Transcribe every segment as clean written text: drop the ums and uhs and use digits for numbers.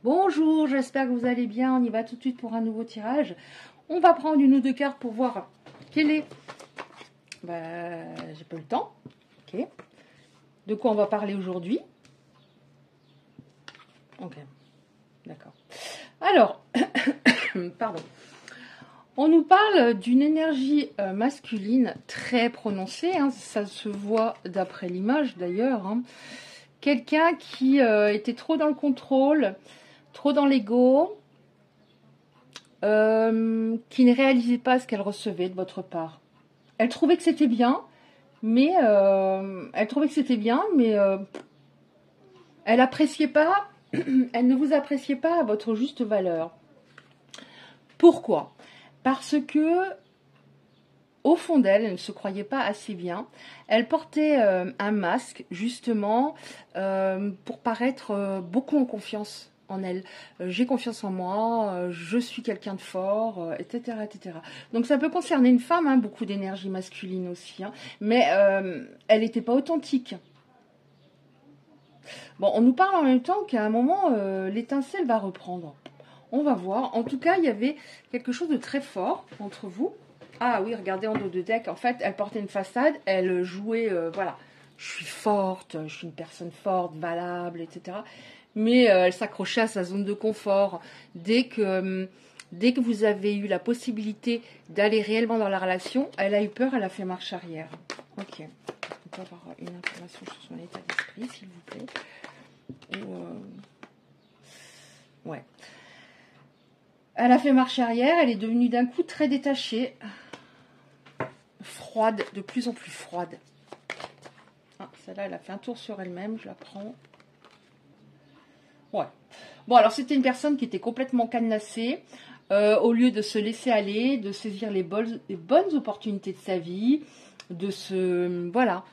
Bonjour, j'espère que vous allez bien. On y va tout de suite pour un nouveau tirage. On va prendre une ou deux cartes pour voir quel est... j'ai pas le temps. Ok. De quoi on va parler aujourd'hui? Ok, d'accord. Alors, pardon. On nous parle d'une énergie masculine très prononcée. Hein, ça se voit d'après l'image d'ailleurs. Hein. Quelqu'un qui était trop dans le contrôle, trop dans l'ego, qui ne réalisait pas ce qu'elle recevait de votre part. Elle trouvait que c'était bien, mais elle appréciait pas, elle ne vous appréciait pas à votre juste valeur. Pourquoi? Parce que au fond d'elle, elle ne se croyait pas assez bien. Elle portait un masque, justement, pour paraître beaucoup en confiance en elle. J'ai confiance en moi, je suis quelqu'un de fort, etc., etc. Donc ça peut concerner une femme, hein, beaucoup d'énergie masculine aussi, hein, mais elle n'était pas authentique. Bon, on nous parle en même temps qu'à un moment, l'étincelle va reprendre. On va voir. En tout cas, il y avait quelque chose de très fort entre vous. Ah oui, regardez en dos de deck. En fait, elle portait une façade. Elle jouait, voilà, je suis forte, je suis une personne forte, valable, etc. Mais elle s'accrochait à sa zone de confort. Dès que vous avez eu la possibilité d'aller réellement dans la relation, elle a eu peur, elle a fait marche arrière. Ok. On peut avoir une information sur son état d'esprit, s'il vous plaît. Ouais. Elle a fait marche arrière, elle est devenue d'un coup très détachée. Froide, de plus en plus froide. Ah, celle-là, elle a fait un tour sur elle-même, je la prends. Ouais. Bon, alors c'était une personne qui était complètement cadenassée. Au lieu de se laisser aller, de saisir les bonnes opportunités de sa vie, voilà,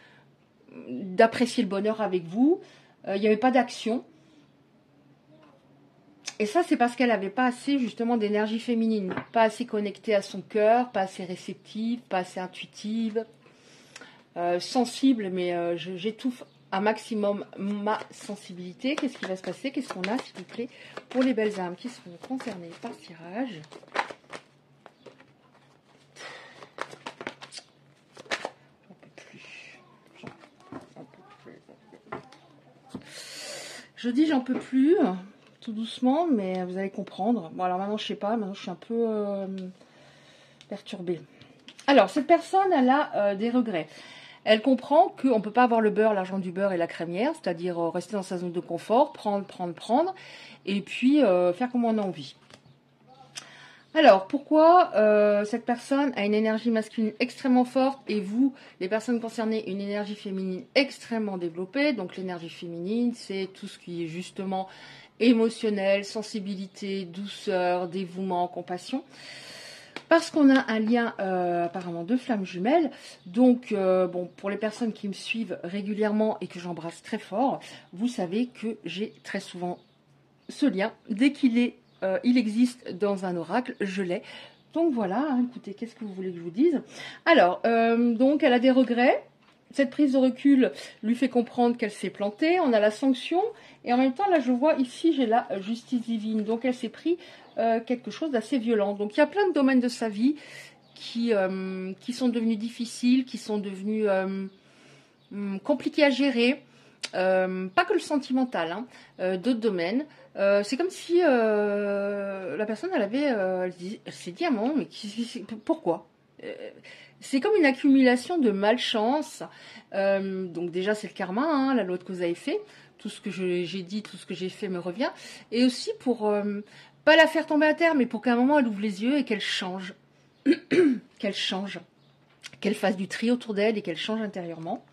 d'apprécier le bonheur avec vous. Il n'y avait pas d'action. Et ça, c'est parce qu'elle n'avait pas assez, justement, d'énergie féminine. Pas assez connectée à son cœur, pas assez réceptive, pas assez intuitive, sensible, mais j'étouffe un maximum ma sensibilité. Qu'est-ce qui va se passer? Qu'est-ce qu'on a, s'il vous plaît, pour les belles âmes qui seront concernées par ce tirage? J'en peux plus. J'en peux plus. Je dis j'en peux plus. Tout doucement, mais vous allez comprendre. Bon, alors maintenant, je sais pas, maintenant, je suis un peu perturbée. Alors, cette personne, elle a des regrets. Elle comprend qu'on ne peut pas avoir le beurre, l'argent du beurre et la crémière, c'est-à-dire rester dans sa zone de confort, prendre, et puis faire comme on a envie. Alors, pourquoi cette personne a une énergie masculine extrêmement forte et vous, les personnes concernées, une énergie féminine extrêmement développée? Donc, l'énergie féminine, c'est tout ce qui est justement émotionnel, sensibilité, douceur, dévouement, compassion. Parce qu'on a un lien apparemment de flammes jumelles. Donc, bon, pour les personnes qui me suivent régulièrement et que j'embrasse très fort, vous savez que j'ai très souvent ce lien. Dès il existe dans un oracle, je l'ai. Donc voilà, hein, écoutez, qu'est-ce que vous voulez que je vous dise? Alors, donc elle a des regrets. Cette prise de recul lui fait comprendre qu'elle s'est plantée. On a la sanction. Et en même temps, là, je vois ici, j'ai la justice divine. Donc, elle s'est pris quelque chose d'assez violent. Donc, il y a plein de domaines de sa vie qui sont devenus difficiles, qui sont devenus compliqués à gérer. Pas que le sentimental, hein, d'autres domaines. C'est comme si la personne, elle s'est dit à un moment, mais pourquoi? C'est comme une accumulation de malchance. Donc déjà, c'est le karma, hein, la loi de cause à effet. Tout ce que j'ai dit, tout ce que j'ai fait me revient. Et aussi pour, pas la faire tomber à terre, mais pour qu'à un moment, elle ouvre les yeux et qu'elle change. Qu'elle change. Qu'elle fasse du tri autour d'elle et qu'elle change intérieurement.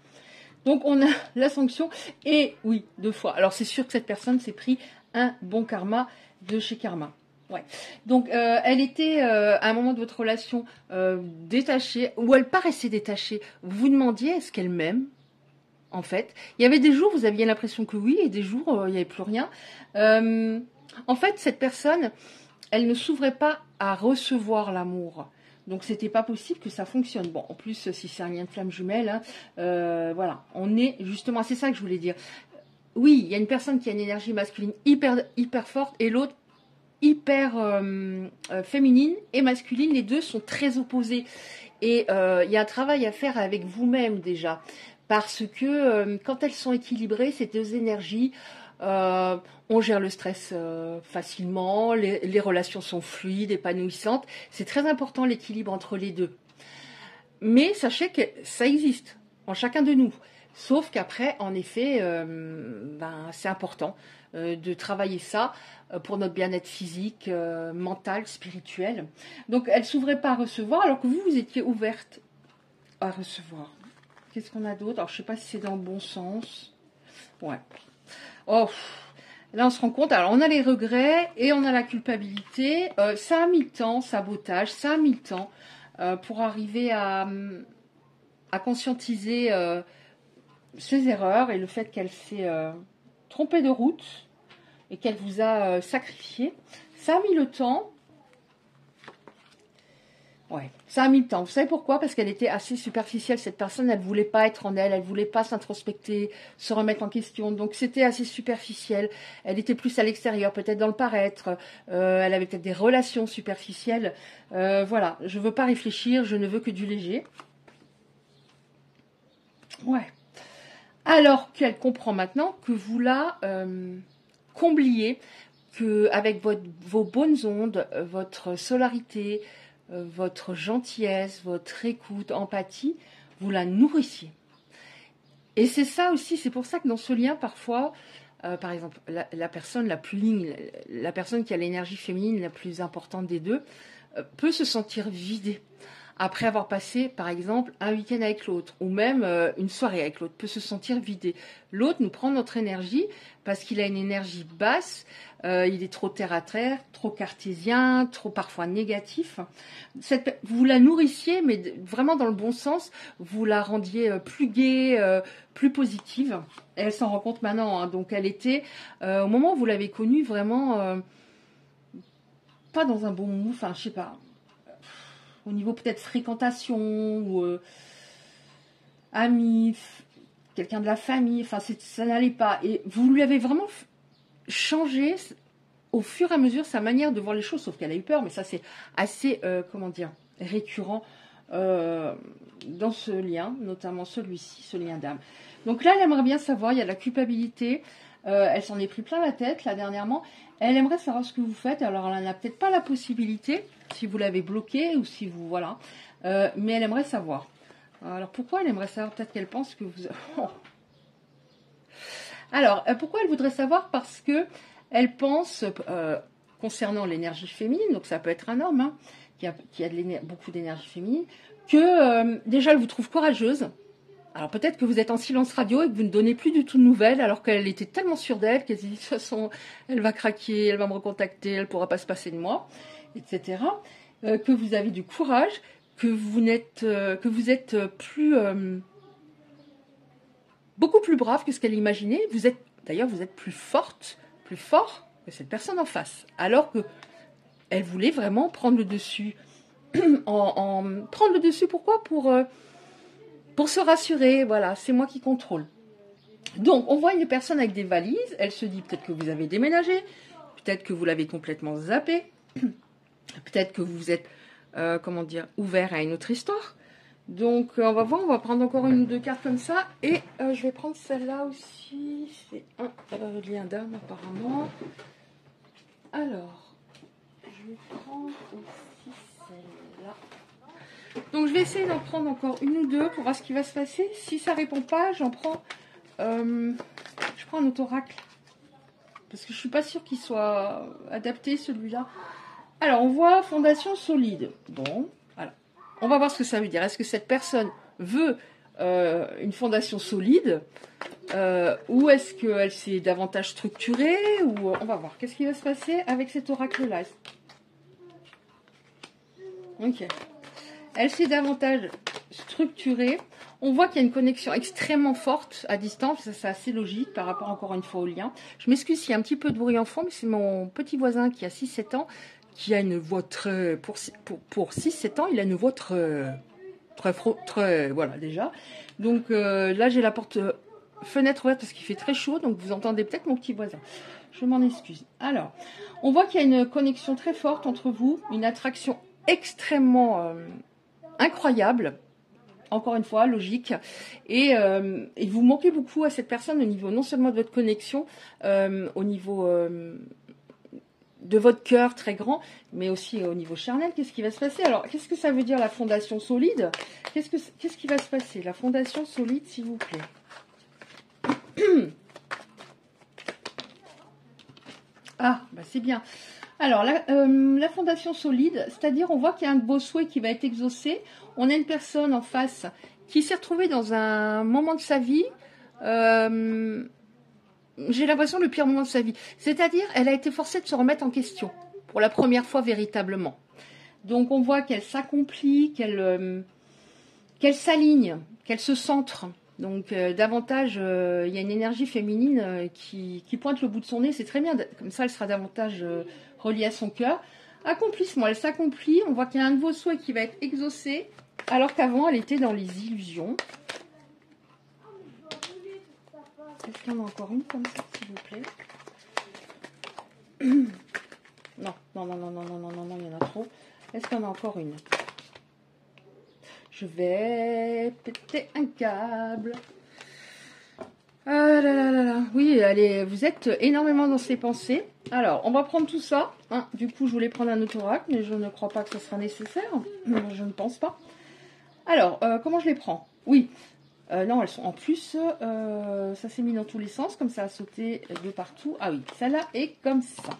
Donc on a la sanction, et oui, 2 fois. Alors c'est sûr que cette personne s'est pris un bon karma de chez Karma. Ouais. Donc elle était à un moment de votre relation détachée, ou elle paraissait détachée. Vous vous demandiez est-ce qu'elle m'aime, en fait. Il y avait des jours où vous aviez l'impression que oui, et des jours où il n'y avait plus rien. En fait, cette personne, elle ne s'ouvrait pas à recevoir l'amour. Donc c'était pas possible que ça fonctionne. Bon, en plus, si c'est un lien de flamme jumelle, hein, voilà, on est justement, c'est ça que je voulais dire. oui, il y a une personne qui a une énergie masculine hyper forte et l'autre hyper féminine et masculine. Les deux sont très opposés. Et il y a un travail à faire avec vous-même déjà. Parce que quand elles sont équilibrées, ces deux énergies, on gère le stress facilement, les relations sont fluides, épanouissantes. C'est très important l'équilibre entre les deux. Mais sachez que ça existe en chacun de nous. Sauf qu'après, en effet, c'est important de travailler ça pour notre bien-être physique, mental, spirituel. Donc, elle ne s'ouvrait pas à recevoir, alors que vous étiez ouverte à recevoir. Qu'est-ce qu'on a d'autre? Alors, je ne sais pas si c'est dans le bon sens. Ouais. Oh, là, on se rend compte. Alors, on a les regrets et on a la culpabilité. Ça a mis le temps, sabotage, ça a mis le temps pour arriver à conscientiser ses erreurs et le fait qu'elle s'est trompée de route et qu'elle vous a sacrifié. Ça a mis le temps. Ouais, ça a mis le temps. Vous savez pourquoi? Parce qu'elle était assez superficielle, cette personne. Elle ne voulait pas être en elle, elle ne voulait pas s'introspecter, se remettre en question. Donc, c'était assez superficiel. Elle était plus à l'extérieur, peut-être dans le paraître. Elle avait peut-être des relations superficielles. Voilà, je ne veux pas réfléchir, je ne veux que du léger. Ouais. Alors qu'elle comprend maintenant que vous la combliez, qu'avec vos bonnes ondes, votre solarité, votre gentillesse, votre écoute, empathie, vous la nourrissiez. Et c'est ça aussi, c'est pour ça que dans ce lien, parfois, par exemple, la personne la plus ligne, la personne qui a l'énergie féminine la plus importante des deux, peut se sentir vidée. Après avoir passé, par exemple, un week-end avec l'autre, ou même une soirée avec l'autre, peut se sentir vidé. L'autre nous prend notre énergie parce qu'il a une énergie basse, il est trop terre-à-terre, trop cartésien, trop parfois négatif. Vous la nourrissiez, mais vraiment dans le bon sens, vous la rendiez plus gaie, plus positive. Et elle s'en rend compte maintenant, hein. Donc elle était, au moment où vous l'avez connue, vraiment pas dans un bon mood, enfin je sais pas, au niveau peut-être fréquentation ou amis, quelqu'un de la famille, enfin ça n'allait pas. Et vous lui avez vraiment changé au fur et à mesure sa manière de voir les choses, sauf qu'elle a eu peur, mais ça c'est assez, comment dire, récurrent dans ce lien, notamment celui-ci, ce lien d'âme. Donc là, elle aimerait bien savoir, il y a la culpabilité, elle s'en est pris plein la tête là dernièrement, elle aimerait savoir ce que vous faites, alors elle n'a peut-être pas la possibilité, si vous l'avez bloqué ou si vous, voilà, mais elle aimerait savoir. Alors pourquoi elle aimerait savoir? Peut-être qu'elle pense que vous... Oh. Alors, pourquoi elle voudrait savoir? Parce que elle pense, concernant l'énergie féminine, donc ça peut être un homme hein, qui a beaucoup d'énergie féminine, que déjà elle vous trouve courageuse. Alors peut-être que vous êtes en silence radio et que vous ne donnez plus du tout de nouvelles, alors qu'elle était tellement sûre d'elle qu'elle se dit de toute façon, elle va craquer, elle va me recontacter, elle ne pourra pas se passer de moi, etc. Que vous avez du courage, que vous êtes plus... beaucoup plus brave que ce qu'elle imaginait. D'ailleurs, vous êtes plus forte, plus fort que cette personne en face. Alors que elle voulait vraiment prendre le dessus. Prendre le dessus, pourquoi? Pour se rassurer, voilà, c'est moi qui contrôle. Donc, on voit une personne avec des valises. Elle se dit peut-être que vous avez déménagé, peut-être que vous l'avez complètement zappé, peut-être que vous êtes, comment dire, ouvert à une autre histoire. Donc, on va voir, on va prendre encore une ou deux cartes comme ça. Et je vais prendre celle-là aussi. C'est un lien d'âme, apparemment. Alors, je vais prendre aussi celle-là. Donc, je vais essayer d'en prendre encore une ou deux pour voir ce qui va se passer. Si ça ne répond pas, j'en prends... je prends un autoracle. Parce que je ne suis pas sûre qu'il soit adapté, celui-là. Alors, on voit fondation solide. Bon, voilà. On va voir ce que ça veut dire. Est-ce que cette personne veut une fondation solide ou est-ce qu'elle s'est davantage structurée ou on va voir. Qu'est-ce qui va se passer avec cet oracle-là? Ok. Elle s'est davantage structurée. On voit qu'il y a une connexion extrêmement forte à distance. Ça, c'est assez logique par rapport encore une fois au lien. Je m'excuse s'il y a un petit peu de bruit en fond, mais c'est mon petit voisin qui a 6-7 ans, qui a une voix très... Pour 6-7 ans, il a une voix très... voilà, déjà. Donc là, j'ai la porte fenêtre ouverte parce qu'il fait très chaud, donc vous entendez peut-être mon petit voisin. Je m'en excuse. Alors, on voit qu'il y a une connexion très forte entre vous, une attraction extrêmement incroyable. Encore une fois, logique. Et vous manquez beaucoup à cette personne au niveau non seulement de votre connexion, au niveau de votre cœur très grand, mais aussi au niveau charnel. Qu'est-ce qui va se passer? Alors, qu'est-ce que ça veut dire la fondation solide? Qu'est-ce qui va se passer? La fondation solide, s'il vous plaît. Ah, bah c'est bien. Alors, la fondation solide, c'est-à-dire, on voit qu'il y a un de vos souhaits qui va être exaucé. On a une personne en face qui s'est retrouvée dans un moment de sa vie, j'ai l'impression le pire moment de sa vie. C'est-à-dire, elle a été forcée de se remettre en question, pour la première fois véritablement. Donc, on voit qu'elle s'accomplit, qu'elle s'aligne, qu'elle se centre. Donc, davantage, il y a une énergie féminine qui pointe le bout de son nez. C'est très bien, comme ça, elle sera davantage reliée à son cœur. Accomplissement, elle s'accomplit. On voit qu'il y a un de vos souhaits qui va être exaucé, alors qu'avant, elle était dans les illusions. Est-ce qu'il y en a encore une comme ça, s'il vous plaît? Non, non, non, non, non, non, non, non, non, il y en a trop. Est-ce qu'il y en a encore une? Je vais péter un câble. Ah là là là là. Oui, allez, vous êtes énormément dans ses pensées. Alors, on va prendre tout ça. Hein. Du coup, je voulais prendre un autre oracle, mais je ne crois pas que ce sera nécessaire. Je ne pense pas. Alors, comment je les prends? Oui. Non, elles sont en plus, ça s'est mis dans tous les sens, comme ça a sauté de partout. Ah oui, celle-là est comme ça.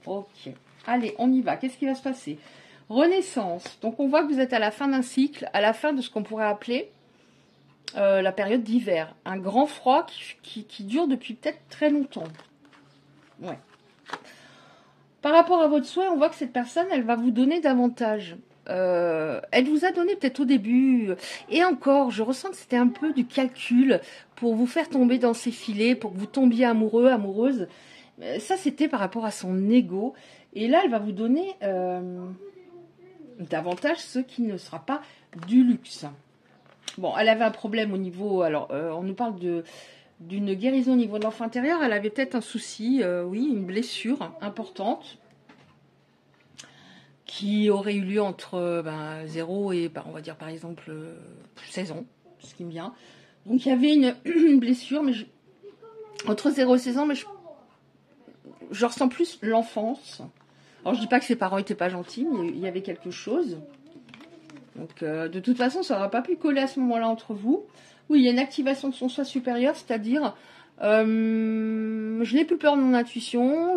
Ok. Allez, on y va. Qu'est-ce qui va se passer? Renaissance. Donc, on voit que vous êtes à la fin d'un cycle, à la fin de ce qu'on pourrait appeler la période d'hiver. Un grand froid qui dure depuis peut-être très longtemps. Ouais. Par rapport à votre souhait, on voit que cette personne, elle va vous donner davantage. Elle vous a donné peut-être au début, et encore, je ressens que c'était un peu du calcul pour vous faire tomber dans ses filets, pour que vous tombiez amoureux, amoureuse. Ça, c'était par rapport à son ego. Et là, elle va vous donner davantage ce qui ne sera pas du luxe. Bon, elle avait un problème au niveau... Alors, on nous parle d'une guérison au niveau de l'enfant intérieur. Elle avait peut-être un souci, oui, une blessure importante qui aurait eu lieu entre 0 et, on va dire par exemple, 16 ans, ce qui me vient. Donc, il y avait une blessure, mais entre 0 et 16 ans, mais je ressens plus l'enfance. Alors, je dis pas que ses parents n'étaient pas gentils, mais il y avait quelque chose. Donc, de toute façon, ça n'aura pas pu coller à ce moment-là entre vous. Oui, il y a une activation de son soi supérieur, c'est-à-dire, je n'ai plus peur de mon intuition,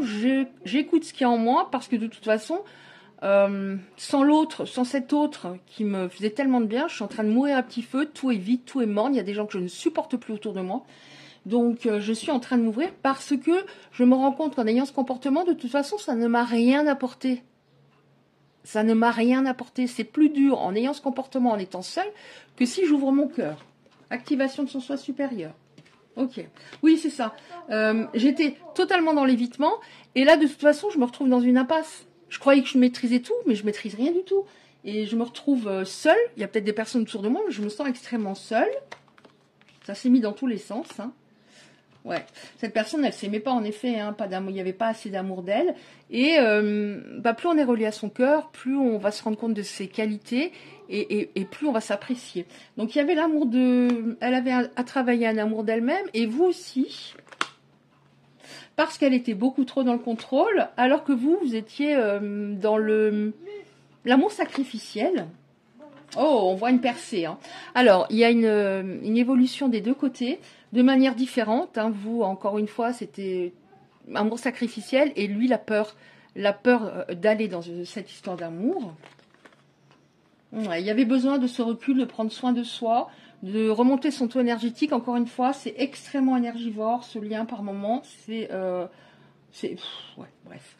j'écoute ce qu'il y a en moi, parce que de toute façon, sans l'autre, sans cet autre qui me faisait tellement de bien, je suis en train de mourir à petit feu, tout est vide, tout est morne, il y a des gens que je ne supporte plus autour de moi. Donc, je suis en train de m'ouvrir parce que je me rends compte qu'en ayant ce comportement, de toute façon, ça ne m'a rien apporté. Ça ne m'a rien apporté. C'est plus dur en ayant ce comportement, en étant seule, que si j'ouvre mon cœur. Activation de son soi supérieur. Ok. Oui, c'est ça. J'étais totalement dans l'évitement. Et là, de toute façon, je me retrouve dans une impasse. Je croyais que je maîtrisais tout, mais je maîtrise rien du tout. Et je me retrouve seule. Il y a peut-être des personnes autour de moi, mais je me sens extrêmement seule. Ça s'est mis dans tous les sens, hein. Ouais, cette personne, elle s'aimait pas en effet, hein, pas d'amour, il n'y avait pas assez d'amour d'elle. Et plus on est relié à son cœur, plus on va se rendre compte de ses qualités et plus on va s'apprécier. Donc il y avait l'amour elle avait à travailler un amour d'elle-même et vous aussi, parce qu'elle était beaucoup trop dans le contrôle, alors que vous étiez dans l'amour sacrificiel. Oh, on voit une percée. Hein. Alors, il y a une évolution des deux côtés, de manière différente. Hein. Vous, encore une fois, c'était amour sacrificiel et lui, la peur d'aller dans cette histoire d'amour. Ouais, il y avait besoin de ce recul, de prendre soin de soi, de remonter son taux énergétique. Encore une fois, c'est extrêmement énergivore, ce lien par moment. Ouais, bref.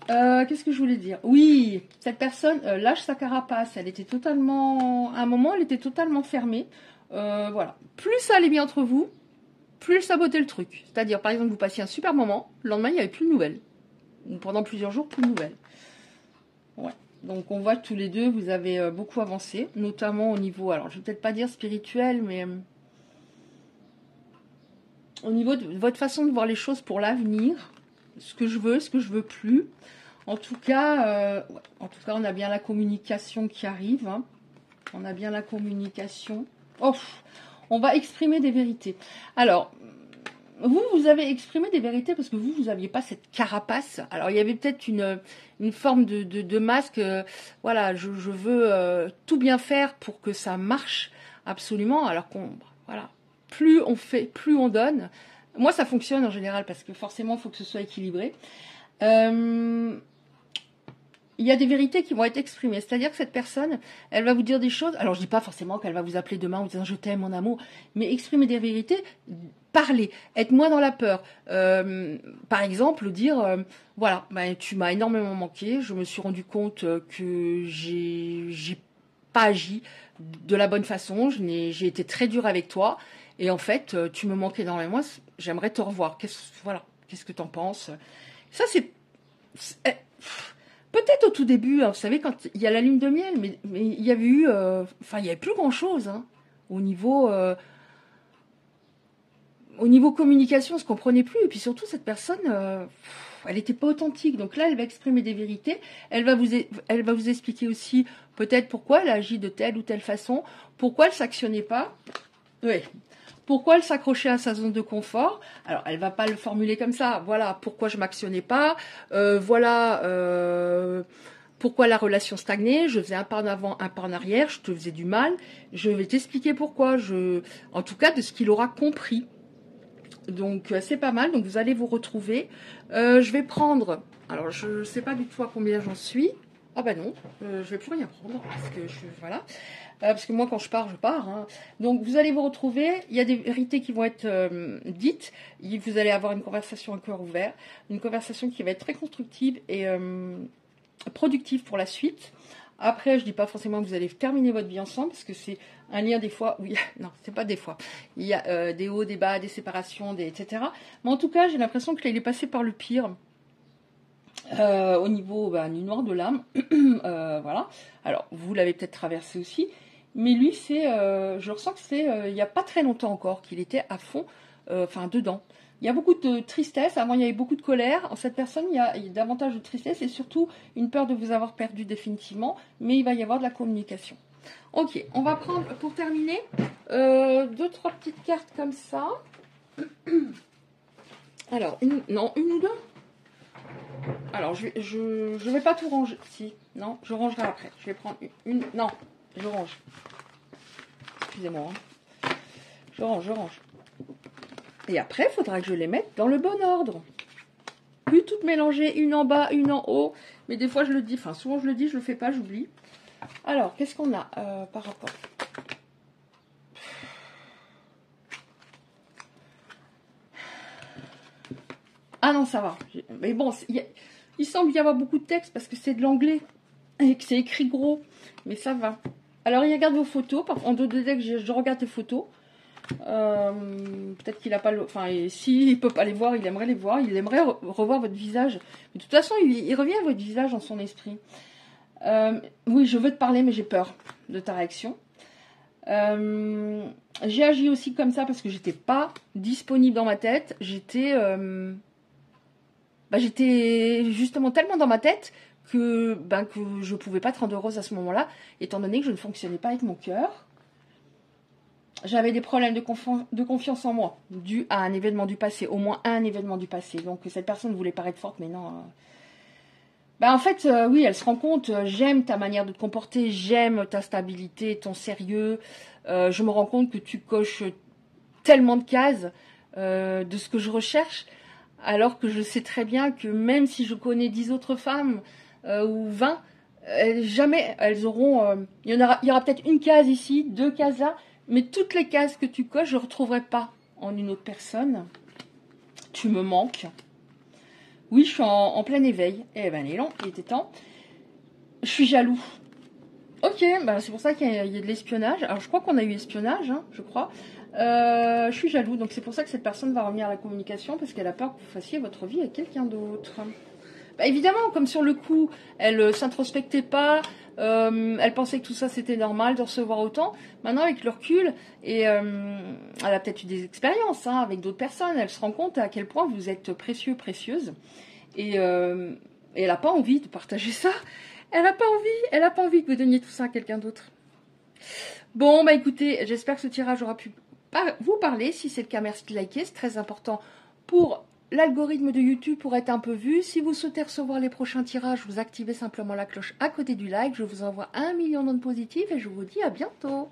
Qu'est-ce que je voulais dire? Oui, cette personne lâche sa carapace. Elle était totalement... À un moment, elle était totalement fermée. Voilà. Plus ça allait bien entre vous, plus elle sabotait le truc. C'est-à-dire, par exemple, vous passiez un super moment, le lendemain, il n'y avait plus de nouvelles. Pendant plusieurs jours, plus de nouvelles. Ouais. Donc, on voit que tous les deux, vous avez beaucoup avancé, notamment au niveau... Alors, je ne vais peut-être pas dire spirituel, mais... au niveau de votre façon de voir les choses pour l'avenir, ce que je veux plus. En tout cas, on a bien la communication qui arrive. Hein. On a bien la communication. Oh, on va exprimer des vérités. Alors, vous avez exprimé des vérités parce que vous n'aviez pas cette carapace. Alors, il y avait peut-être une forme de masque. Voilà, je veux tout bien faire pour que ça marche absolument. Alors voilà, plus on fait, plus on donne. Moi, ça fonctionne en général parce que forcément, il faut que ce soit équilibré. Il y a des vérités qui vont être exprimées. C'est-à-dire que cette personne, elle va vous dire des choses. Alors, je ne dis pas forcément qu'elle va vous appeler demain en vous disant « je t'aime, mon amour », mais exprimer des vérités, parler, être moins dans la peur. Par exemple, dire voilà, tu m'as énormément manqué, je me suis rendu compte que j'ai pas agi de la bonne façon, j'ai été très dure avec toi, et en fait, tu me manques énormément, j'aimerais te revoir. Qu'est-ce que tu en penses? Ça, c'est... Peut-être au tout début, hein, vous savez, quand il y a la lune de miel, mais il y avait eu... il n'y avait plus grand-chose hein, au niveau communication, on ne se comprenait plus. Et puis surtout, cette personne, elle n'était pas authentique. Donc là, elle va exprimer des vérités. Elle va vous expliquer aussi peut-être pourquoi elle agit de telle ou telle façon, pourquoi elle ne s'actionnait pas. Oui. Pourquoi elle s'accrochait à sa zone de confort? Alors, elle va pas le formuler comme ça. Voilà, pourquoi je m'actionnais pas. Pourquoi la relation stagnait. Je faisais un pas en avant, un pas en arrière. Je te faisais du mal. Je vais t'expliquer pourquoi. En tout cas, de ce qu'il aura compris. Donc, c'est pas mal. Donc, vous allez vous retrouver. Je vais prendre... Alors, je ne sais pas du tout à combien j'en suis. Ah bah non, je vais plus rien prendre. Parce que voilà. Parce que moi, quand je pars, je pars. Hein. Donc, vous allez vous retrouver. Il y a des vérités qui vont être dites. Vous allez avoir une conversation à cœur ouvert. Une conversation qui va être très constructive et productive pour la suite. Après, je dis pas forcément que vous allez terminer votre vie ensemble, parce que c'est un lien des fois... Oui, non, c'est pas des fois. Il y a des hauts, des bas, des séparations, etc. Mais en tout cas, j'ai l'impression qu'il est passé par le pire. Au niveau du noir de l'âme. Voilà. Alors, vous l'avez peut-être traversé aussi. Mais lui, je ressens que c'est il n'y a pas très longtemps encore qu'il était à fond, dedans. Il y a beaucoup de tristesse. Avant, il y avait beaucoup de colère. En cette personne, il y a davantage de tristesse et surtout une peur de vous avoir perdu définitivement. Mais il va y avoir de la communication. Ok, on va prendre, pour terminer, 2-3 petites cartes comme ça. Alors, une ou deux. Alors, je vais pas tout ranger. Si, non, je rangerai après. Je vais prendre une. Non, je range. Excusez-moi. Hein. Je range. Et après, il faudra que je les mette dans le bon ordre. Plus toutes mélangées, une en bas, une en haut. Mais des fois, je le dis. Enfin, souvent, je le dis, je le fais pas, j'oublie. Alors, qu'est-ce qu'on a par rapport? Ah non, ça va. Mais bon, il semble y avoir beaucoup de texte parce que c'est de l'anglais et que c'est écrit gros. Mais ça va. Alors, il regarde vos photos. En deux que je regarde tes photos. Peut-être qu'il n'a pas... et s'il ne peut pas les voir, il aimerait les voir. Il aimerait revoir votre visage. Mais de toute façon, il revient à votre visage dans son esprit. Oui, je veux te parler, mais j'ai peur de ta réaction. J'ai agi aussi comme ça parce que j'étais pas disponible dans ma tête. J'étais justement tellement dans ma tête que je pouvais pas être heureuse à ce moment-là, étant donné que je ne fonctionnais pas avec mon cœur. J'avais des problèmes de confiance en moi, dû à un événement du passé, au moins un événement du passé. Donc cette personne voulait paraître forte, mais non. En fait, oui, elle se rend compte, j'aime ta manière de te comporter, j'aime ta stabilité, ton sérieux. Je me rends compte que tu coches tellement de cases de ce que je recherche, alors que je sais très bien que même si je connais 10 autres femmes ou 20, jamais elles auront... il y aura peut-être une case ici, 2 cases là, mais toutes les cases que tu coches, je ne retrouverai pas en une autre personne. Tu me manques. Oui, je suis en plein éveil. Eh ben, il était temps. Je suis jaloux. Ok, c'est pour ça qu'il y a de l'espionnage. Alors, je crois qu'on a eu espionnage, hein, je crois. Je suis jaloux, donc c'est pour ça que cette personne va revenir à la communication, parce qu'elle a peur que vous fassiez votre vie avec quelqu'un d'autre. Évidemment, comme sur le coup, elle s'introspectait pas, Elle pensait que tout ça c'était normal de recevoir autant. Maintenant avec le recul, et elle a peut-être eu des expériences hein, avec d'autres personnes, elle se rend compte à quel point vous êtes précieux, précieuse. Et elle n'a pas envie de partager ça. Elle n'a pas envie que vous donniez tout ça à quelqu'un d'autre. Bon, bah écoutez, j'espère que ce tirage aura pu vous parler. Si c'est le cas, merci de liker, c'est très important pour l'algorithme de YouTube pour être un peu vu. Si vous souhaitez recevoir les prochains tirages, vous activez simplement la cloche à côté du like. Je vous envoie 1 million d'ondes positives et je vous dis à bientôt.